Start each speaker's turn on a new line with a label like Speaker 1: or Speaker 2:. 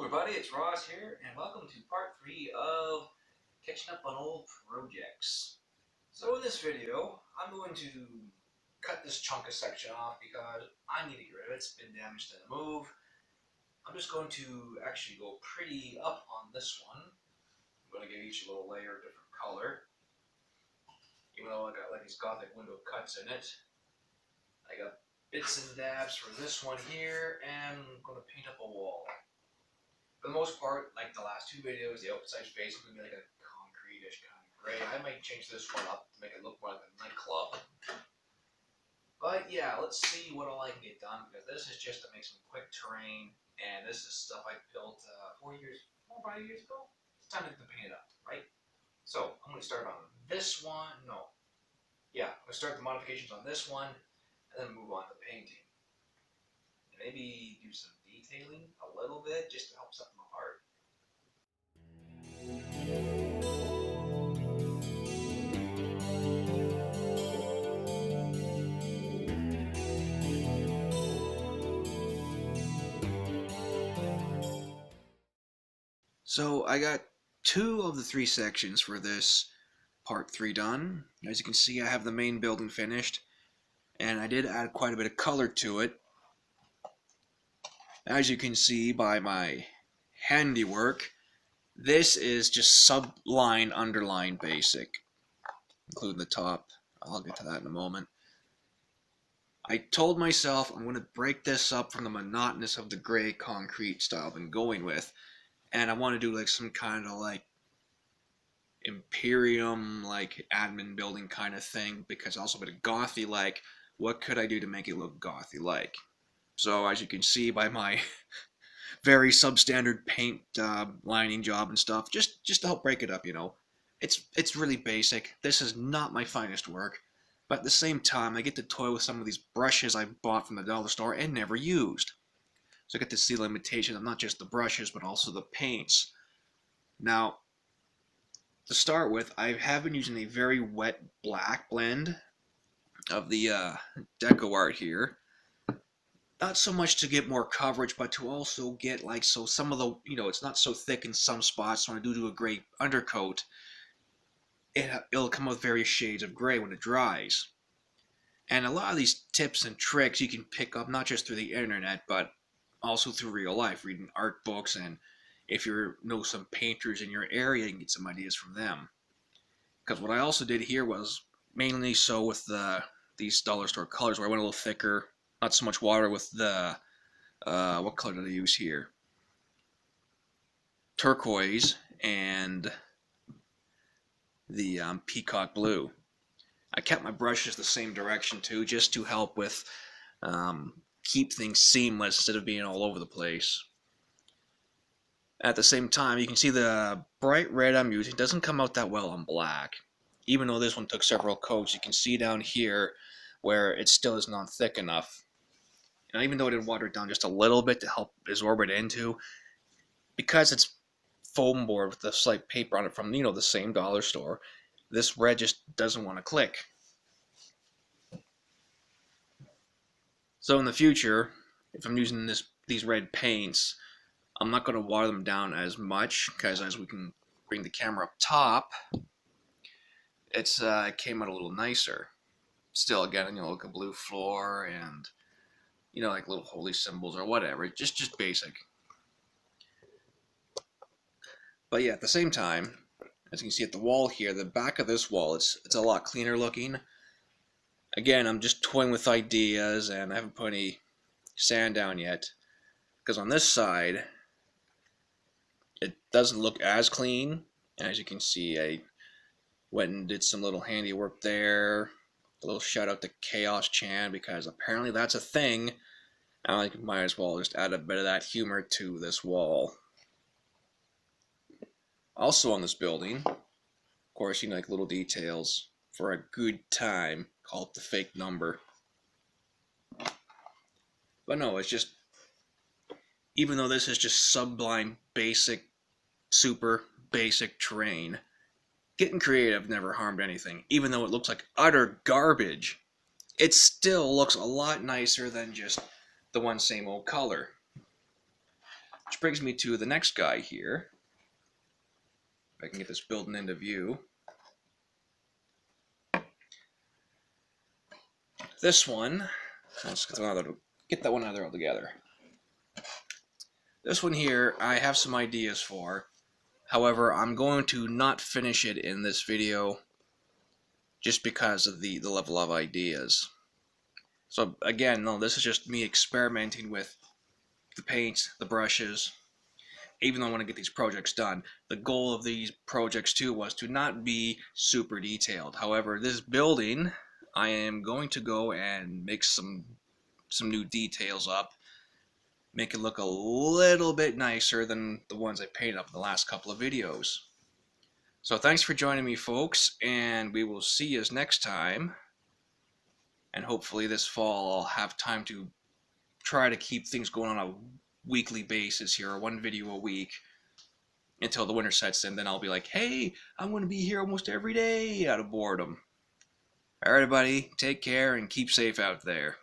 Speaker 1: everybody, it's Ross here, and welcome to part 3 of catching up on old projects. So in this video, I'm going to cut this chunk of section off because I need to get rid of it. It's been damaged in the move. I'm just going to actually go pretty up on this one. I'm going to give each little layer a different color. Even though I got like these gothic window cuts in it. I got bits and dabs for this one here, and I'm going to paint up a wall. For the most part, like the last two videos, the outside space is going to be like a concrete-ish kind of gray. I might change this one up to make it look more like a nightclub. But yeah, let's see what all I can get done, because this is just to make some quick terrain, and this is stuff I built 5 years ago. It's time to paint it up, right? So I'm going to start on this one. I'm going to start the modifications on this one, and then move on to painting. And maybe do some detailing a little bit, just to help set them apart. So I got 2 of the 3 sections for this part 3 done. As you can see, I have the main building finished, and I did add quite a bit of color to it. As you can see by my handiwork, this is just subline, underline, basic, including the top. I'll get to that in a moment. I told myself I'm going to break this up from the monotonous of the gray concrete style I've been going with. And I want to do like some kind of like Imperium, like admin building kind of thing, because also a bit of gothy like. What could I do to make it look gothy like? So as you can see by my very substandard paint lining job and stuff, just to help break it up, you know. It's really basic. This is not my finest work, but at the same time I get to toy with some of these brushes I bought from the dollar store and never used. So I get to see the limitations of not just the brushes, but also the paints. Now, to start with, I have been using a very wet black blend of the Deco Art here. Not so much to get more coverage, but to also get like, so some of the, it's not so thick in some spots, so when I do a gray undercoat, it'll come out with various shades of gray when it dries. And a lot of these tips and tricks you can pick up not just through the internet, but also through real life, reading art books, and if you know some painters in your area, you can get some ideas from them. Because what I also did here was mainly so with these dollar store colors, where I went a little thicker, not so much water with the, what color did I use here? Turquoise and the peacock blue. I kept my brushes the same direction too, just to help with keep things seamless instead of being all over the place. At the same time, you can see the bright red I'm using doesn't come out that well on black. Even though this one took several coats, you can see down here where it still is not thick enough. And even though I did water it down just a little bit to help absorb it into, because it's foam board with the slight paper on it from, the same dollar store, this red just doesn't want to click. So in the future, if I'm using these red paints, I'm not going to water them down as much, because as we can bring the camera up top, it came out a little nicer. Still, again, like a blue floor and, like little holy symbols or whatever, just basic. But yeah, at the same time, as you can see at the wall here, the back of this wall, it's a lot cleaner looking. Again, I'm just toying with ideas, and I haven't put any sand down yet, because on this side, it doesn't look as clean. As you can see, I went and did some little handiwork there. A little shout out to Chaos Chan, because apparently that's a thing. I might as well just add a bit of that humor to this wall. Also on this building, of course, like little details for a good time, call it the fake number. But no, it's just, even though this is just sublime, basic, super basic terrain, getting creative never harmed anything. Even though it looks like utter garbage, it still looks a lot nicer than just the one same old color. Which brings me to the next guy here. If I can get this building into view. This one, let's get that one out there altogether. This one here, I have some ideas for. However, I'm going to not finish it in this video just because of the level of ideas. So again, no, this is just me experimenting with the paints, the brushes. Even though I want to get these projects done, the goal of these projects too was to not be super detailed. However, this building, I am going to go and make some new details up, make it look a little bit nicer than the ones I painted up in the last couple of videos. So thanks for joining me, folks, and we will see you next time. And hopefully this fall I'll have time to try to keep things going on a weekly basis here, one video a week, until the winter sets in. Then I'll be like, hey, I'm going to be here almost every day out of boredom. Alright, everybody, take care and keep safe out there.